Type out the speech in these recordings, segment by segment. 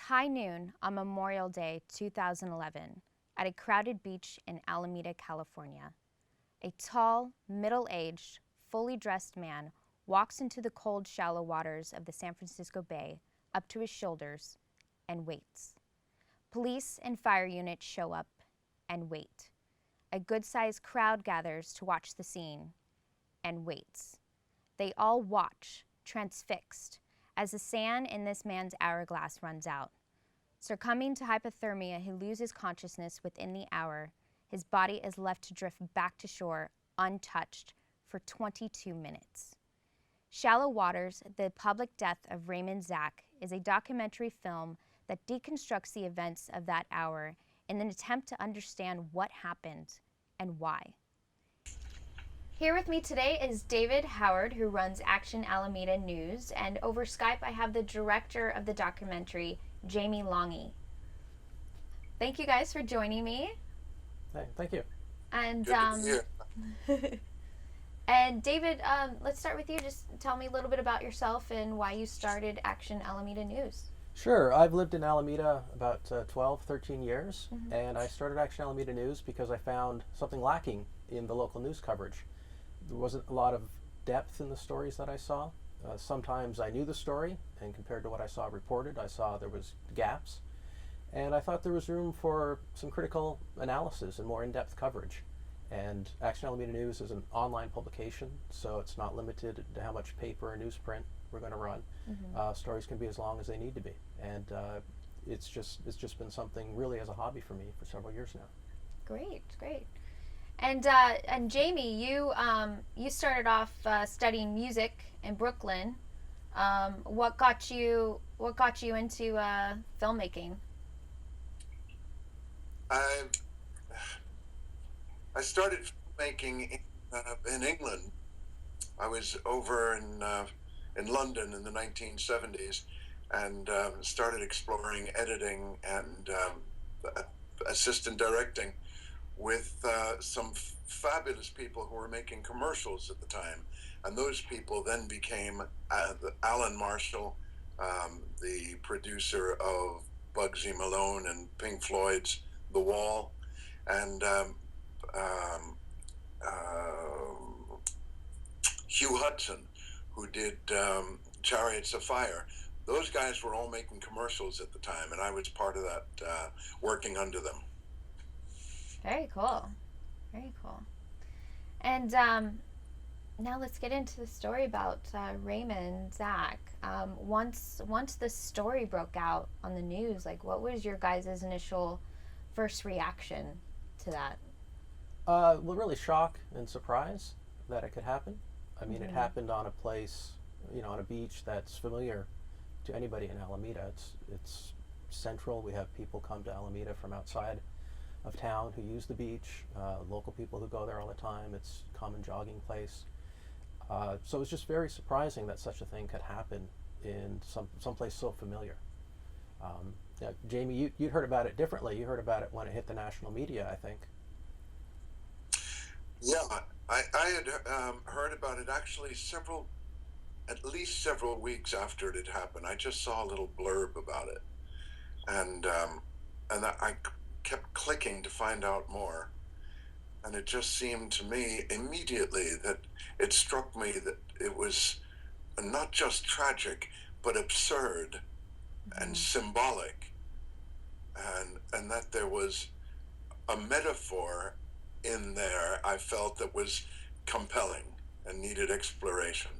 high noon on Memorial Day 2011 at a crowded beach in Alameda, California. A tall, middle-aged, fully dressed man walks into the cold, shallow waters of the San Francisco Bay up to his shoulders and waits. Police and fire units show up and wait. A good-sized crowd gathers to watch the scene and waits. They all watch, transfixed, as the sand in this man's hourglass runs out. Succumbing to hypothermia, he loses consciousness within the hour. His body is left to drift back to shore, untouched, for 22 minutes. Shallow Waters, The Public Death of Raymond Zack, is a documentary film that deconstructs the events of that hour in an attempt to understand what happened and why. Here with me today is David Howard, who runs Action Alameda News, and over Skype I have the director of the documentary, Jaime Longhi. Thank you guys for joining me. Hey, thank you. And and David, let's start with you. Just tell me a little bit about yourself and why you started Action Alameda News. Sure. I've lived in Alameda about 12, 13 years, and I started Action Alameda News because I found something lacking in the local news coverage. There wasn't a lot of depth in the stories that I saw. Sometimes I knew the story, and compared to what I saw reported, I saw there was gaps. And I thought there was room for some critical analysis and more in-depth coverage. And Action Alameda News is an online publication, so it's not limited to how much paper or newsprint we're going to run. Stories can be as long as they need to be. And it's just been something really as a hobby for me for several years now. Great, great. And Jaime, you started off studying music in Brooklyn. What got you into filmmaking? I started filmmaking in England. I was over in London in the 1970s and started exploring editing and assistant directing with some fabulous people who were making commercials at the time. And those people then became Alan Marshall, the producer of Bugsy Malone and Pink Floyd's The Wall, and Hugh Hudson, who did Chariots of Fire. Those guys were all making commercials at the time, and I was part of that, working under them. Very cool. Very cool. And now let's get into the story about Raymond Zack. Once the story broke out on the news, like, what was your guys' initial first reaction to that? Well, really shock and surprise that it could happen. I mean, it happened on a place, on a beach that's familiar to anybody in Alameda. It's central. We have people come to Alameda from outside of town who use the beach, local people who go there all the time. It's a common jogging place. So it was just very surprising that such a thing could happen in someplace so familiar. Jaime, you heard about it differently. You heard about it when it hit the national media, I think. Yeah, I had heard about it actually at least several weeks after it had happened. I just saw a little blurb about it, and I kept clicking to find out more. And it just seemed to me immediately that it struck me that it was not just tragic, but absurd and symbolic, and that there was a metaphor in there I felt that was compelling and needed exploration.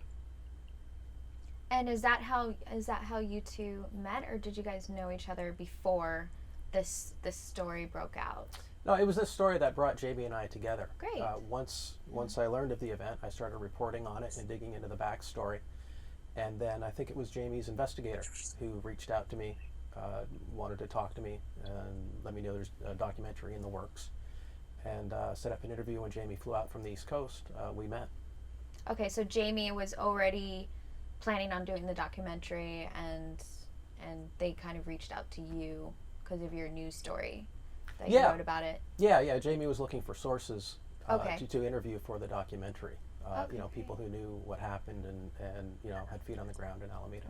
And is that how you two met, or did you guys know each other before this story broke out? No, it was this story that brought Jaime and I together. Great. Once I learned of the event, I started reporting on it and digging into the backstory. And then I think it was Jaime's investigator who reached out to me, wanted to talk to me and let me know there's a documentary in the works, and set up an interview. When Jaime flew out from the East Coast, we met. Okay, so Jaime was already planning on doing the documentary, and they kind of reached out to you because of your news story that you wrote about it. Yeah. Jaime was looking for sources to interview for the documentary. People who knew what happened and had feet on the ground in Alameda.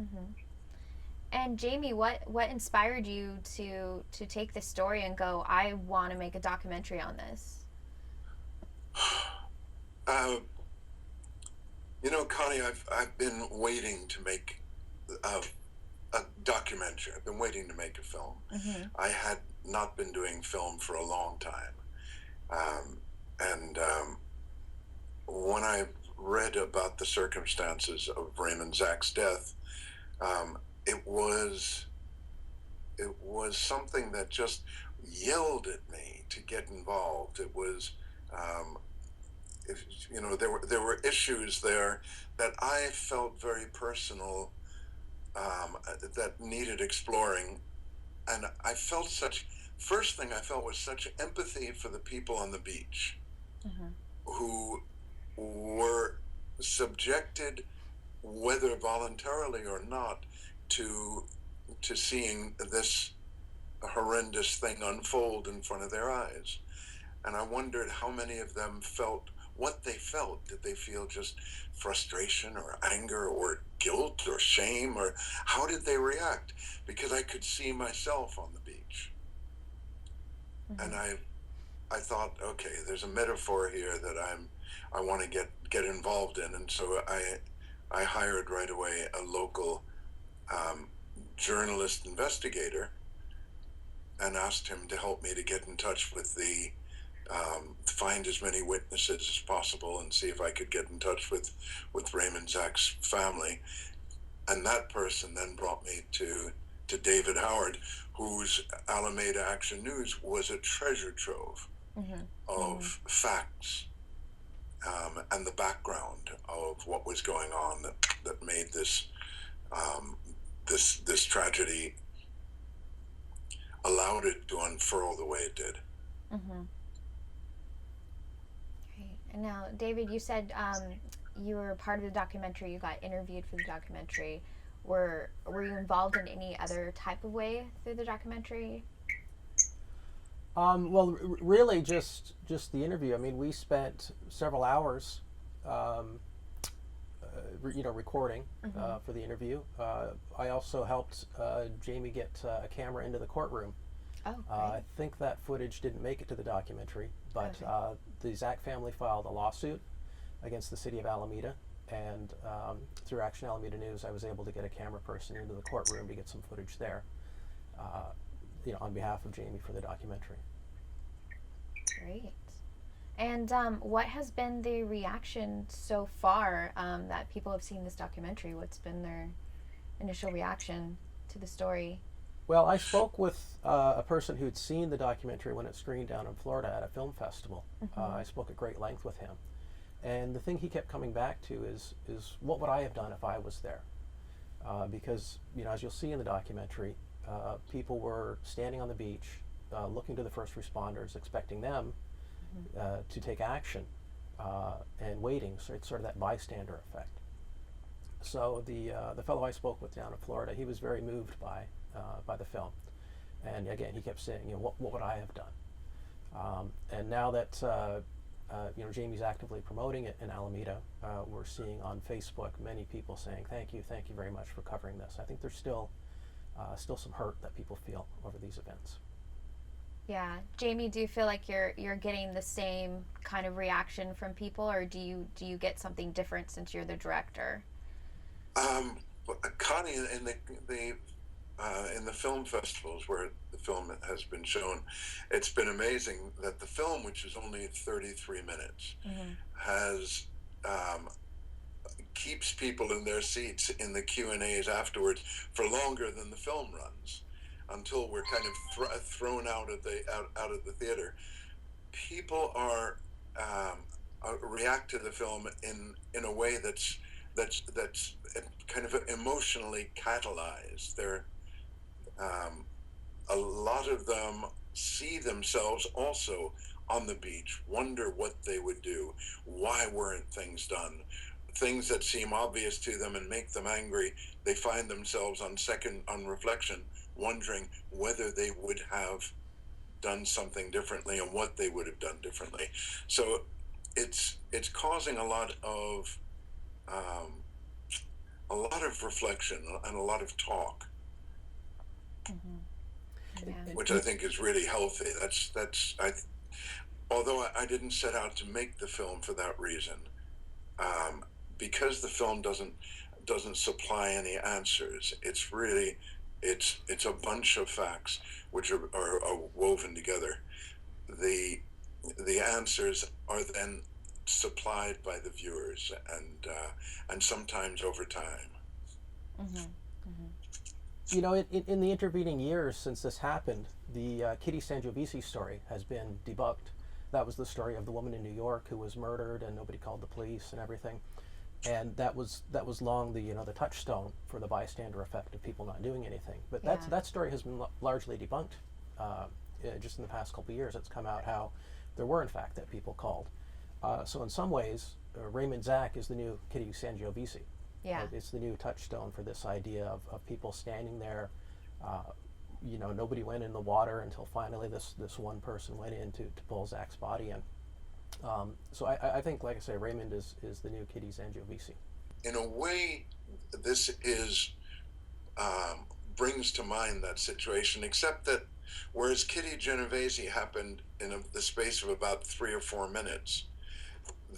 And Jaime, what inspired you to take this story and go, I want to make a documentary on this? Uh, Connie, I've been waiting to make a, a documentary. I've been waiting to make a film. Mm-hmm. I had not been doing film for a long time, and when I read about the circumstances of Raymond Zack's death, um, it was it was something that just yelled at me to get involved. It was, um, if, there were issues there that I felt very personal, that needed exploring, and I felt such. First thing I felt was such empathy for the people on the beach Mm-hmm. who were subjected, whether voluntarily or not, to seeing this horrendous thing unfold in front of their eyes. And I wondered how many of them felt what they felt. Did they feel just frustration or anger or guilt or shame, or how did they react? Because I could see myself on the beach. Mm-hmm. And I thought, okay, there's a metaphor here that I want to get involved in. And so I hired right away a local um, journalist investigator and asked him to help me to get in touch with find as many witnesses as possible and see if I could get in touch with Raymond Zack's family. And that person then brought me to David Howard, whose Alameda Action News was a treasure trove Mm-hmm. of Mm-hmm. facts, and the background of what was going on that made um, this tragedy, allowed it to unfurl the way it did. Mm-hmm. Great. And now, David, you said you were part of the documentary. You got interviewed for the documentary. Were you involved in any other type of way through the documentary? Well, really, just the interview. I mean, we spent several hours, um, recording Mm-hmm. for the interview. I also helped Jaime get a camera into the courtroom. Oh, I great. think that footage didn't make it to the documentary, but Okay. the Zack family filed a lawsuit against the city of Alameda, and through Action Alameda News, I was able to get a camera person into the courtroom to get some footage there, uh, on behalf of Jaime for the documentary. Great. And what has been the reaction so far that people have seen this documentary? What's been their initial reaction to the story? Well, I spoke with a person who'd seen the documentary when it screened down in Florida at a film festival. Mm-hmm. I spoke at great length with him, and the thing he kept coming back to is what would I have done if I was there? Because as you'll see in the documentary, people were standing on the beach, looking to the first responders, expecting them to take action, and waiting. So it's sort of that bystander effect. So the fellow I spoke with down in Florida, he was very moved by the film, and again he kept saying, what would I have done? And now that Jaime's actively promoting it in Alameda, we're seeing on Facebook many people saying thank you very much for covering this. I think there's still some hurt that people feel over these events. Yeah, Jaime, do you feel like you're getting the same kind of reaction from people, or do you get something different since you're the director? Um, Connie, in the film festivals where the film has been shown, it's been amazing that the film, which is only 33 minutes, Mm-hmm. has keeps people in their seats in the Q&As afterwards for longer than the film runs, until we're kind of thrown out of the theater. People react to the film in a way that's kind of emotionally catalyzed. They're A lot of them see themselves also on the beach, wonder what they would do, why weren't things done, things that seem obvious to them and make them angry. They find themselves on reflection, wondering whether they would have done something differently and what they would have done differently. So it's causing um, a lot of reflection and a lot of talk. Yeah. which I think is really healthy. Although I didn't set out to make the film for that reason, because the film doesn't supply any answers. It's really it's a bunch of facts which are woven together. The answers are then supplied by the viewers, and sometimes over time. You know, in the intervening years since this happened, the Kitty Sangiovese story has been debunked. That was the story of the woman in New York who was murdered and nobody called the police and everything. And that was long the the touchstone for the bystander effect of people not doing anything. But that story has been largely debunked. Just in the past couple of years, it's come out how there were in fact that people called. So in some ways, Raymond Zack is the new Kitty Sangiovese. Yeah. It's the new touchstone for this idea of people standing there. Nobody went in the water until finally this one person went in to pull Zack's body in. So I think, like I say, Raymond is the new Kitty Sangiovese. In a way, this brings to mind that situation, except that whereas Kitty Genovese happened in the space of about 3 or 4 minutes,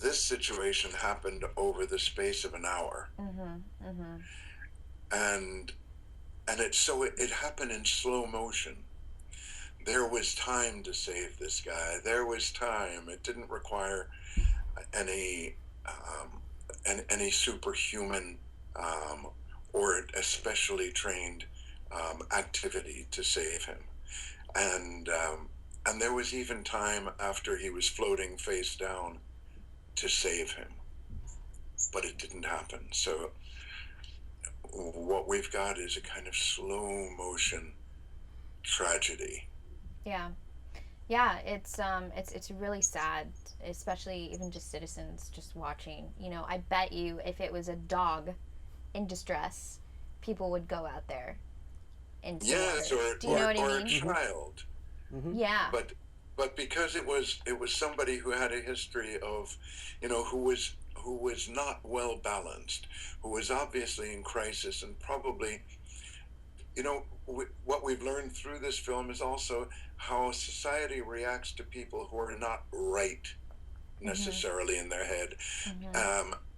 this situation happened over the space of an hour. And it happened in slow motion. There was time to save this guy. There was time. It didn't require any superhuman or especially trained activity to save him. And there was even time after he was floating face down to save him, but it didn't happen. So what we've got is a kind of slow motion tragedy. Yeah, it's really sad, especially even just citizens just watching. I bet you if it was a dog in distress, people would go out there and yes, or a child. Yeah. But because it was somebody who had a history of, who was not well balanced, who was obviously in crisis, and probably, what we've learned through this film is also how society reacts to people who are not right necessarily in their head.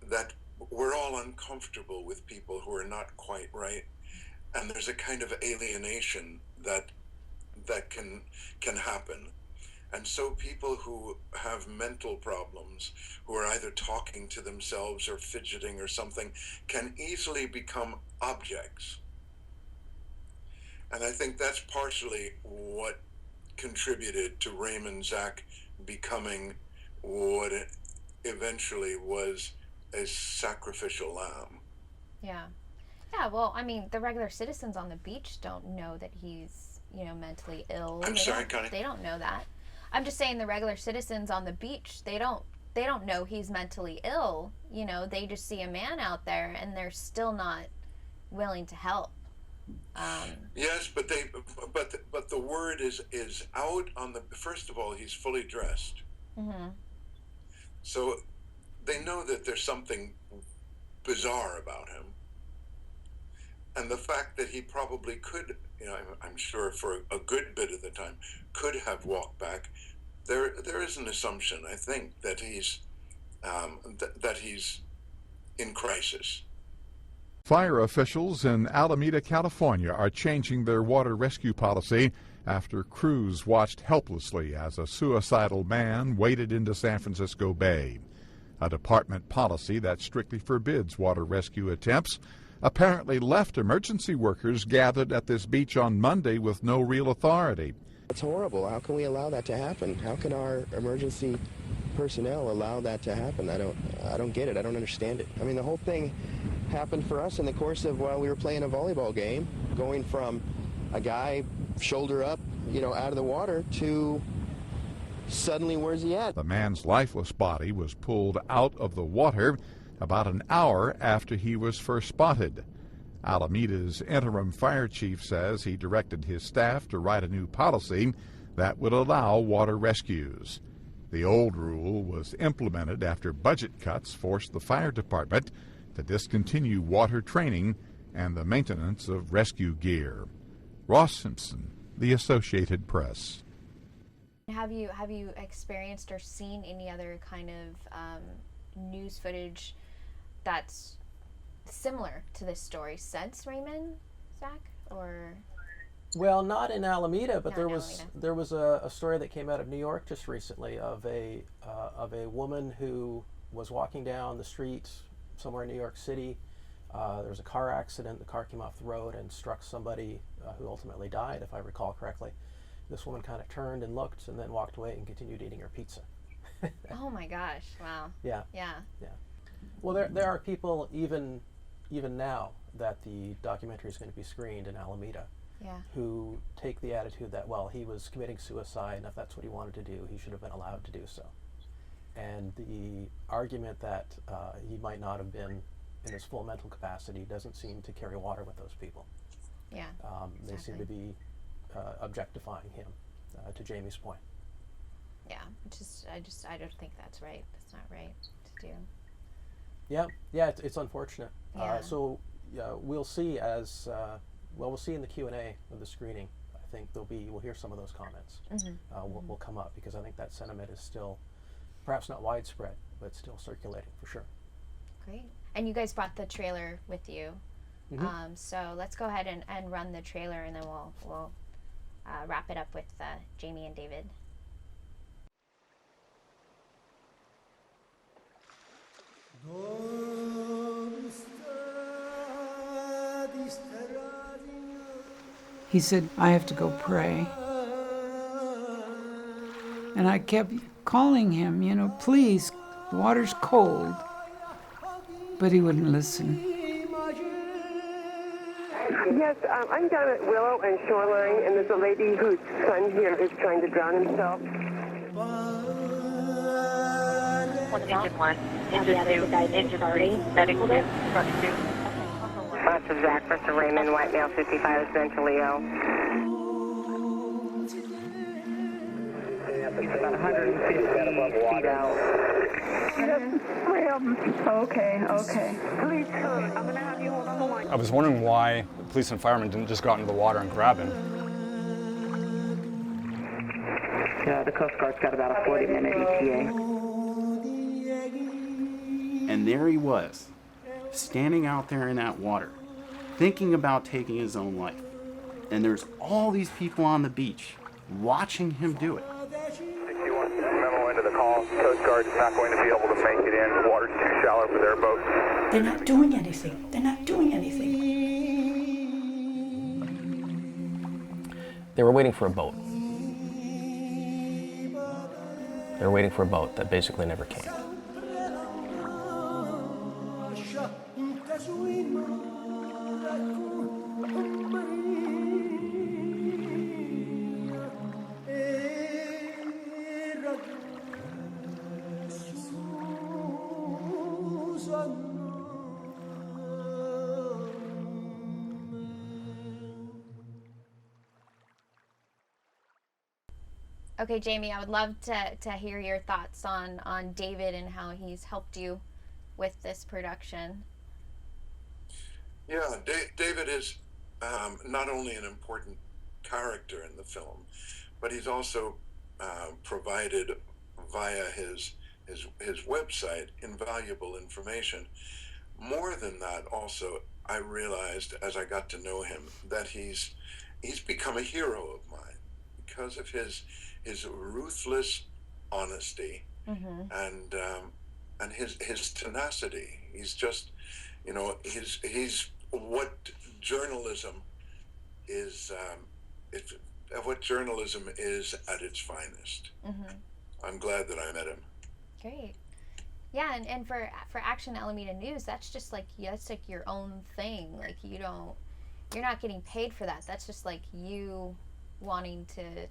That we're all uncomfortable with people who are not quite right, and there's a kind of alienation that can happen. And so people who have mental problems, who are either talking to themselves or fidgeting or something, can easily become objects. And I think that's partially what contributed to Raymond Zack becoming what it eventually was, a sacrificial lamb. Yeah. Well, I mean, the regular citizens on the beach don't know that he's, mentally ill. I'm sorry, Connie. They don't know that. I'm just saying the regular citizens on the beach, they don't know he's mentally ill. They just see a man out there and they're still not willing to help. Yes, but the word is out on the. First of all, he's fully dressed. So they know that there's something bizarre about him, and the fact that he probably could, I'm sure for a good bit of the time, could have walked back. There is an assumption, I think, that he's in crisis. Fire officials in Alameda, California are changing their water rescue policy after crews watched helplessly as a suicidal man waded into San Francisco Bay. A department policy that strictly forbids water rescue attempts apparently left emergency workers gathered at this beach on Monday with no real authority. It's horrible. How can we allow that to happen? How can our emergency personnel allow that to happen? I don't get it. I don't understand it. I mean, the whole thing happened for us in the course of while we were playing a volleyball game, going from a guy shoulder up, out of the water to suddenly where's he at? The man's lifeless body was pulled out of the water about an hour after he was first spotted. Alameda's interim fire chief says he directed his staff to write a new policy that would allow water rescues. The old rule was implemented after budget cuts forced the fire department to discontinue water training and the maintenance of rescue gear. Ross Simpson, The Associated Press. Have you experienced or seen any other kind of news footage that's similar to this story since Raymond, Zack? Or Well, not in Alameda, but Not there in was Alameda. there was a story that came out of New York just recently of a woman who was walking down the street somewhere in New York City. There was a car accident. The car came off the road and struck somebody who ultimately died, if I recall correctly. This woman kind of turned and looked and then walked away and continued eating her pizza. oh my gosh, wow. Yeah. Yeah. Well, there are people even now that the documentary is going to be screened in Alameda Yeah. who take the attitude that, well, he was committing suicide, and if that's what he wanted to do, he should have been allowed to do so. And the argument that he might not have been in his full mental capacity doesn't seem to carry water with those people. Yeah. They seem to be objectifying him, to Jaime's point. Yeah. I don't think that's right. That's not right to do. Yeah, it's unfortunate. Yeah. So we'll see as we'll see in the Q&A of the screening. I think we'll hear some of those comments. Will come up, because I think that sentiment is still perhaps not widespread, but still circulating for sure. Great. And you guys brought the trailer with you. So let's go ahead and run the trailer, and then we'll wrap it up with Jaime and David. He said, I have to go pray. And I kept calling him, please, the water's cold. But he wouldn't listen. Yes, I'm down at Willow and Shoreline, and there's a lady whose son here is trying to drown himself. Lots of Zack versus Raymond, white male, 55, is mentally ill. He's about 150 feet out. Okay. Please, I'm going to have you hold on the line. I was wondering why the police and firemen didn't just go out into the water and grab him. The Coast Guard's got about a 40-minute ETA. And there he was, standing out there in that water, thinking about taking his own life. And there's all these people on the beach watching him do it. 61, memo into the call. Coast Guard's not going to be able to make it in. The water's too shallow for their boat. They're not doing anything. They were waiting for a boat. They were waiting for a boat that basically never came. Okay, Jaime, I would love to hear your thoughts on David and how he's helped you with this production. Yeah, David is not only an important character in the film, but he's also provided via his website invaluable information. More than that, also, I realized as I got to know him that he's become a hero of mine because of his ruthless honesty and his tenacity. He's just, he's what journalism is. What journalism is at its finest. I'm glad that I met him. Great. Yeah, and for Action Alameda News, that's like your own thing. Like you're not getting paid for that. That's just like you wanting to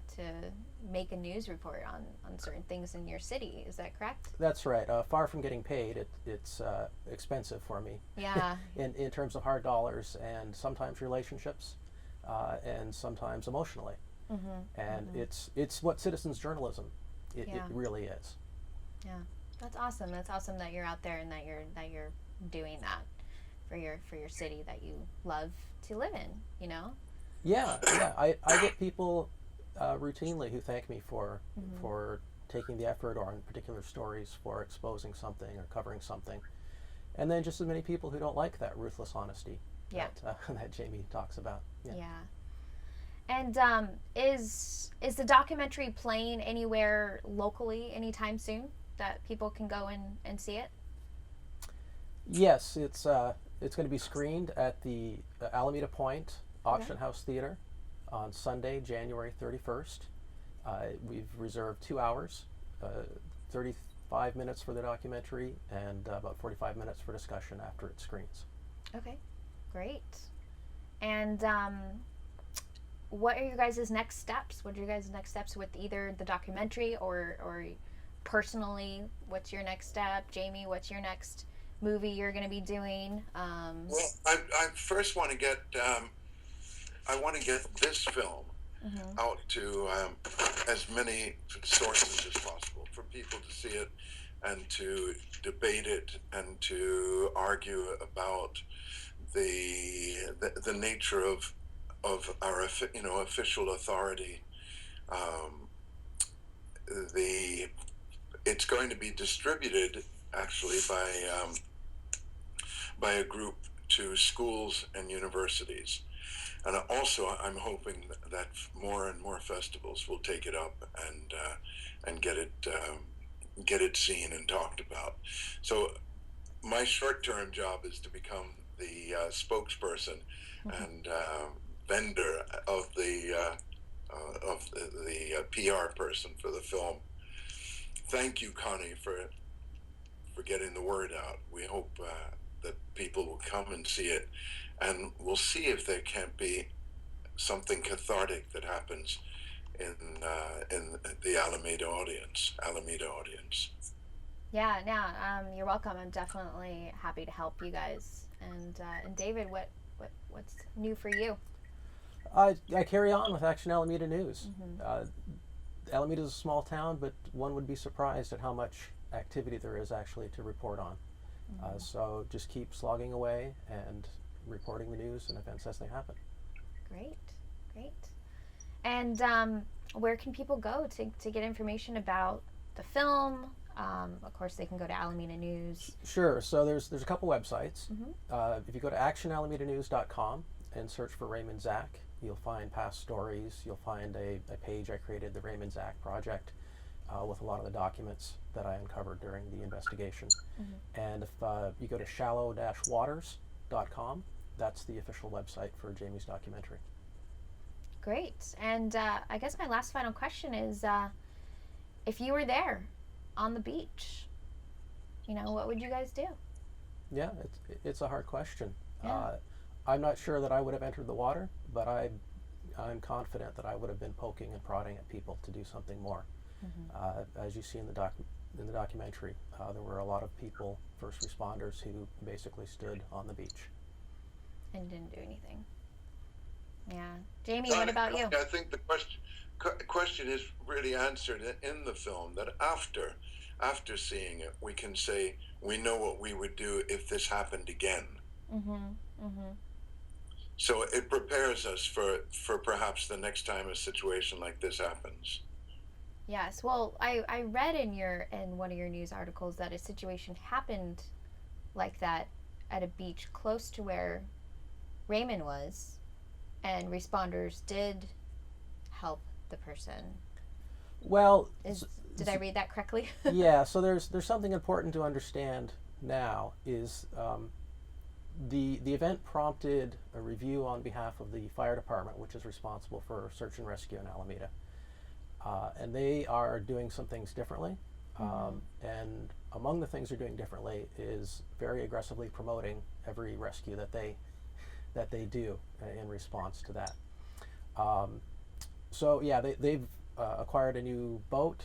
make a news report on certain things in your city. Is that correct? That's right. Far from getting paid, it's expensive for me. Yeah. in terms of hard dollars and sometimes relationships, and sometimes emotionally. And it's what citizens journalism it really is. Yeah, that's awesome. That's awesome that you're out there and that you're doing that for your city that you love to live in. Yeah, yeah. I get people routinely who thank me for taking the effort or on particular stories for exposing something or covering something. And then just as many people who don't like that ruthless honesty that Jaime talks about. Yeah. And is the documentary playing anywhere locally anytime soon that people can go and see it? Yes, it's going to be screened at the Alameda Point Auction House Theater on Sunday, January 31st. We've reserved 2 hours, 35 minutes for the documentary, and about 45 minutes for discussion after it screens. Okay, great. And what are your guys' next steps? What are your guys' next steps with either the documentary or personally? What's your next step? Jaime, what's your next movie you're going to be doing? Well, I first want to get this film out to as many sources as possible for people to see it and to debate it and to argue about the nature of our official authority. It's going to be distributed actually by a group to schools and universities. And also, I'm hoping that more and more festivals will take it up and get it seen and talked about. So, my short-term job is to become the spokesperson and vendor of the PR person for the film. Thank you, Connie, for getting the word out. We hope that people will come and see it, and we'll see if there can't be something cathartic that happens in the Alameda audience. Yeah, you're welcome. I'm definitely happy to help you guys. And David, what's new for you? I carry on with Action Alameda News. Alameda is a small town, but one would be surprised at how much activity there is actually to report on. So just keep slogging away and reporting the news and events as they happen. Great. And where can people go to get information about the film? Of course, they can go to Alameda News. Sure. So there's a couple websites. If you go to actionalamedanews.com and search for Raymond Zack, you'll find past stories. You'll find a page I created, the Raymond Zack Project, with a lot of the documents that I uncovered during the investigation. And if you go to shallow-waters.com, that's the official website for Jaime's documentary. Great. And I guess my last final question is, if you were there on the beach, what would you guys do? Yeah, it's a hard question. Yeah. I'm not sure that I would have entered the water, but I'm confident that I would have been poking and prodding at people to do something more. As you see in the documentary, there were a lot of people, first responders, who basically stood on the beach and didn't do anything. Yeah, Jaime, what about you? I think the question is really answered in the film. That after seeing it, we can say we know what we would do if this happened again. So it prepares us for perhaps the next time a situation like this happens. Yes. Well, I read in one of your news articles that a situation happened like that at a beach close to where Raymond was, and responders did help the person. Well, did I read that correctly? Yeah. So there's something important to understand now is the event prompted a review on behalf of the fire department, which is responsible for search and rescue in Alameda. And they are doing some things differently. And among the things they're doing differently is very aggressively promoting every rescue that they do in response to that. So yeah, they've acquired a new boat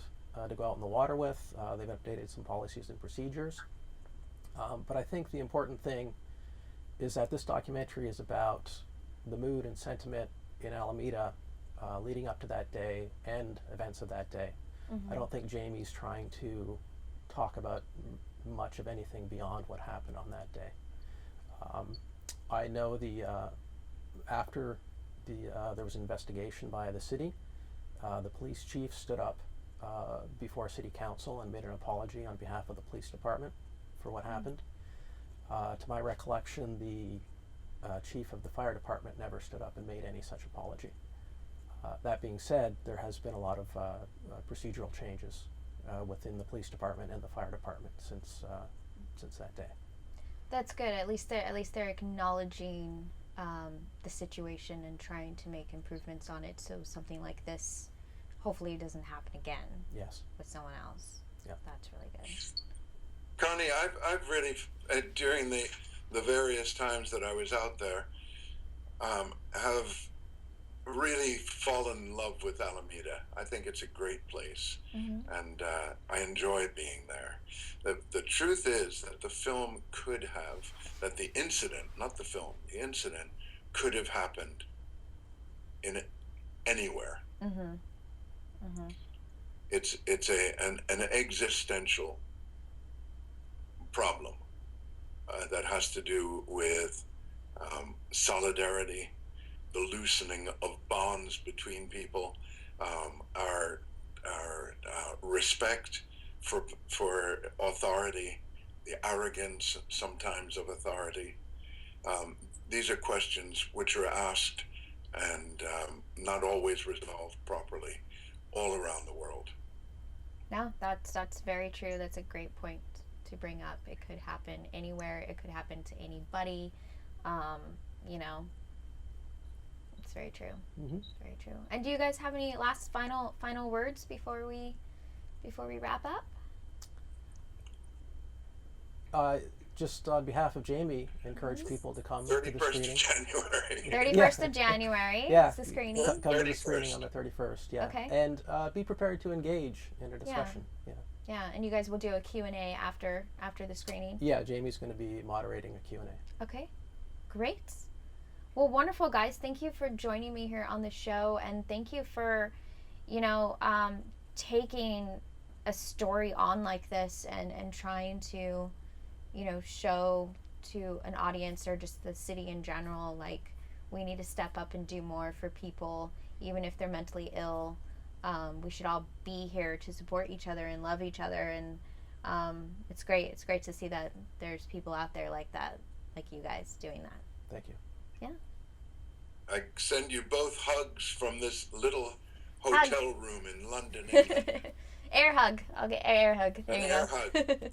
to go out in the water with. They've updated some policies and procedures. But I think the important thing is that this documentary is about the mood and sentiment in Alameda leading up to that day and events of that day. I don't think Jaime's trying to talk about much of anything beyond what happened on that day. I know after there was an investigation by the city. The police chief stood up before city council and made an apology on behalf of the police department for what happened. To my recollection, the chief of the fire department never stood up and made any such apology. That being said, there has been a lot of procedural changes within the police department and the fire department since that day. That's good. At least they're acknowledging the situation and trying to make improvements on it, so something like this hopefully doesn't happen again. Yes. With someone else. Yep. That's really good. Connie, I've really during the various times that I was out there, have really fallen in love with Alameda. I think it's a great place, and I enjoy being there. The truth is that the film could have, that the incident, not the film, the incident could have happened in anywhere. It's an existential problem that has to do with solidarity, the loosening of bonds between people, our respect for authority, the arrogance sometimes of authority. These are questions which are asked and not always resolved properly all around the world. No, that's very true. That's a great point to bring up. It could happen anywhere. It could happen to anybody. You know, it's very true. It's very true. And do you guys have any last final words before we wrap up? Just on behalf of Jaime, encourage people to come to the 31st screening. of January. 31st of January Yeah. is the screening. Come to the 31st. screening on the 31st, yeah. Okay. And be prepared to engage in a discussion. Yeah. Yeah, and you guys will do a Q&A after the screening. Yeah, Jamie's going to be moderating a Q&A. Okay, great. Well, wonderful, guys. Thank you for joining me here on the show, and thank you for, taking a story on like this and trying to, show to an audience or just the city in general, like, we need to step up and do more for people, even if they're mentally ill. We should all be here to support each other and love each other, and it's great. It's great to see that there's people out there like that, like you guys doing that. Thank you. Yeah. I send you both hugs from this little hotel room in London, England. Air hug. I'll get air hug. There An you air go. hug.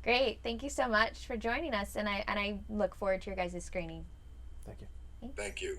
Great. Thank you so much for joining us, and I look forward to your guys' screening. Thank you. Thank you.